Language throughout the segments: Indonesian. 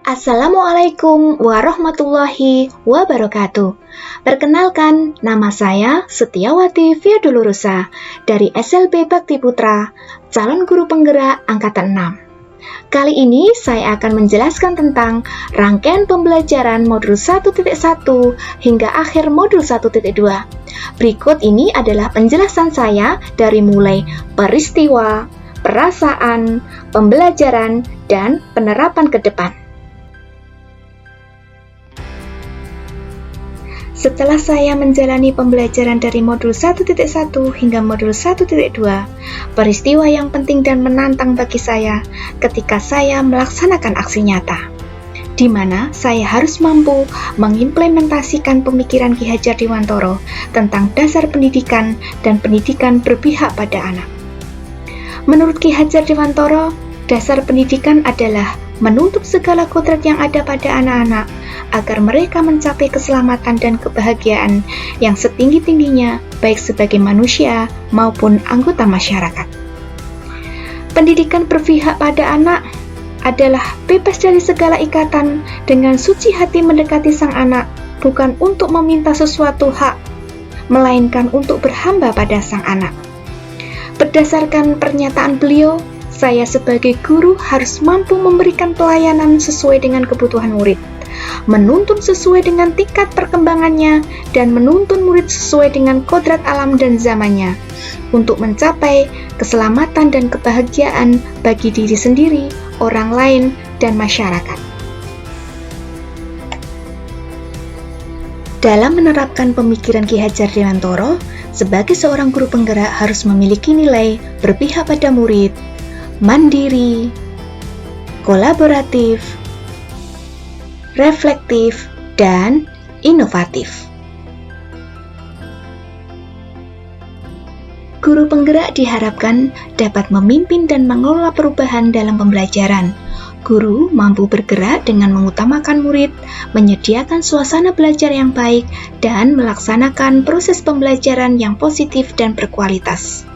Assalamualaikum warahmatullahi wabarakatuh. Perkenalkan, nama saya Setiawati Fiadulurusa dari SLB Bakti Putra, calon guru penggerak Angkatan 6. Kali ini saya akan menjelaskan tentang rangkaian pembelajaran modul 1.1 hingga akhir modul 1.2. Berikut ini adalah penjelasan saya dari mulai peristiwa, perasaan, pembelajaran, dan penerapan ke depan. Setelah saya menjalani pembelajaran dari modul 1.1 hingga modul 1.2, peristiwa yang penting dan menantang bagi saya ketika saya melaksanakan aksi nyata, di mana saya harus mampu mengimplementasikan pemikiran Ki Hajar Dewantara tentang dasar pendidikan dan pendidikan berpihak pada anak. Menurut Ki Hajar Dewantara, dasar pendidikan adalah menutup segala kodrat yang ada pada anak-anak agar mereka mencapai keselamatan dan kebahagiaan yang setinggi-tingginya baik sebagai manusia maupun anggota masyarakat. Pendidikan berpihak pada anak adalah bebas dari segala ikatan dengan suci hati mendekati sang anak, bukan untuk meminta sesuatu hak, melainkan untuk berhamba pada sang anak. Berdasarkan pernyataan beliau, saya sebagai guru harus mampu memberikan pelayanan sesuai dengan kebutuhan murid, menuntun sesuai dengan tingkat perkembangannya, dan menuntun murid sesuai dengan kodrat alam dan zamannya, untuk mencapai keselamatan dan kebahagiaan bagi diri sendiri, orang lain, dan masyarakat. Dalam menerapkan pemikiran Ki Hajar Dewantara, sebagai seorang guru penggerak harus memiliki nilai berpihak pada murid, mandiri, kolaboratif, reflektif, dan inovatif. Guru penggerak diharapkan dapat memimpin dan mengelola perubahan dalam pembelajaran. Guru mampu bergerak dengan mengutamakan murid, menyediakan suasana belajar yang baik, dan melaksanakan proses pembelajaran yang positif dan berkualitas.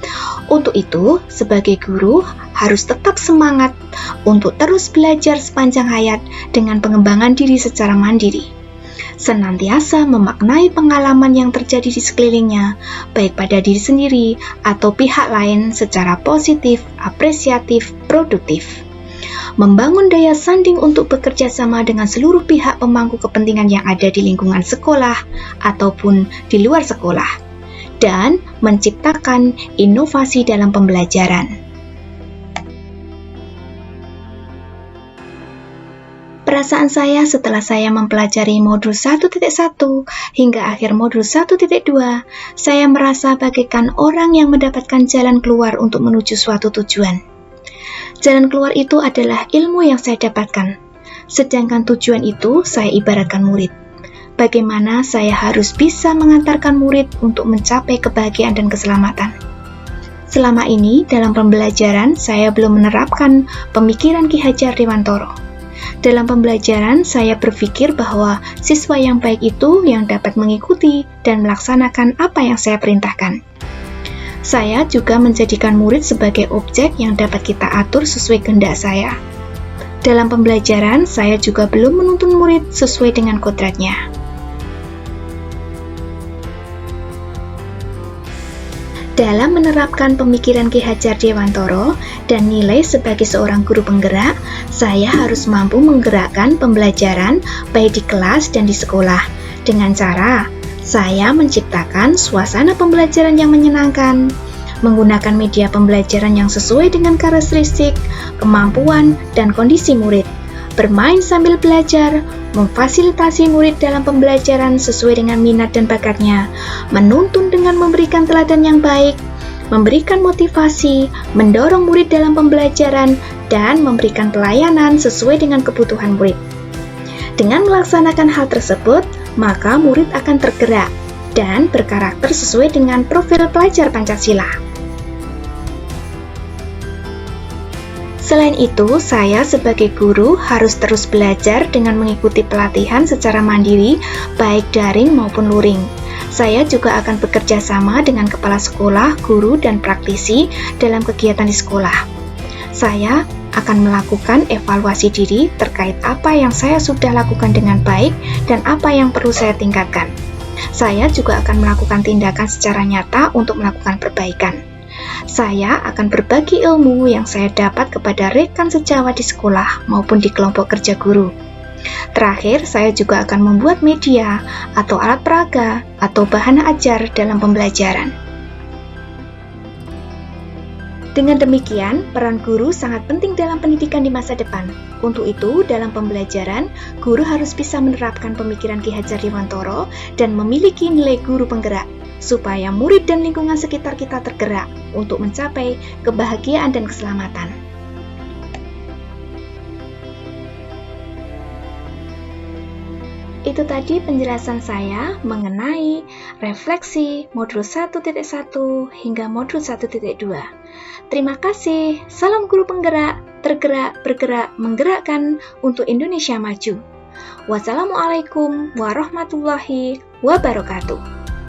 Untuk itu, sebagai guru harus tetap semangat untuk terus belajar sepanjang hayat dengan pengembangan diri secara mandiri. Senantiasa memaknai pengalaman yang terjadi di sekelilingnya, baik pada diri sendiri atau pihak lain secara positif, apresiatif, produktif. Membangun daya sanding untuk bekerja sama dengan seluruh pihak pemangku kepentingan yang ada di lingkungan sekolah ataupun di luar sekolah, dan menciptakan inovasi dalam pembelajaran. Perasaan saya setelah saya mempelajari modul 1.1 hingga akhir modul 1.2, saya merasa bagaikan orang yang mendapatkan jalan keluar untuk menuju suatu tujuan. Jalan keluar itu adalah ilmu yang saya dapatkan, sedangkan tujuan itu saya ibaratkan murid. Bagaimana saya harus bisa mengantarkan murid untuk mencapai kebahagiaan dan keselamatan. Selama ini dalam pembelajaran saya belum menerapkan pemikiran Ki Hajar Dewantara. Dalam pembelajaran saya berpikir bahwa siswa yang baik itu yang dapat mengikuti dan melaksanakan apa yang saya perintahkan. Saya juga menjadikan murid sebagai objek yang dapat kita atur sesuai kehendak saya. Dalam pembelajaran saya juga belum menuntun murid sesuai dengan kodratnya. Dalam menerapkan pemikiran Ki Hajar Dewantara dan nilai sebagai seorang guru penggerak, saya harus mampu menggerakkan pembelajaran baik di kelas dan di sekolah dengan cara saya menciptakan suasana pembelajaran yang menyenangkan, menggunakan media pembelajaran yang sesuai dengan karakteristik, kemampuan, dan kondisi murid, bermain sambil belajar, memfasilitasi murid dalam pembelajaran sesuai dengan minat dan bakatnya, menuntun dengan memberikan teladan yang baik, memberikan motivasi, mendorong murid dalam pembelajaran, dan memberikan pelayanan sesuai dengan kebutuhan murid. Dengan melaksanakan hal tersebut, maka murid akan tergerak dan berkarakter sesuai dengan profil pelajar Pancasila. Selain itu, saya sebagai guru harus terus belajar dengan mengikuti pelatihan secara mandiri, baik daring maupun luring. Saya juga akan bekerja sama dengan kepala sekolah, guru, dan praktisi dalam kegiatan di sekolah. Saya akan melakukan evaluasi diri terkait apa yang saya sudah lakukan dengan baik dan apa yang perlu saya tingkatkan. Saya juga akan melakukan tindakan secara nyata untuk melakukan perbaikan. Saya akan berbagi ilmu yang saya dapat kepada rekan sejawat di sekolah maupun di kelompok kerja guru. Terakhir, saya juga akan membuat media atau alat peraga atau bahan ajar dalam pembelajaran. Dengan demikian, peran guru sangat penting dalam pendidikan di masa depan. Untuk itu, dalam pembelajaran, guru harus bisa menerapkan pemikiran Ki Hajar Dewantara dan memiliki nilai guru penggerak, supaya murid dan lingkungan sekitar kita tergerak untuk mencapai kebahagiaan dan keselamatan. Itu tadi penjelasan saya mengenai refleksi modul 1.1 hingga modul 1.2. Terima kasih. Salam guru penggerak, tergerak, bergerak, menggerakkan untuk Indonesia maju. Wassalamualaikum warahmatullahi wabarakatuh.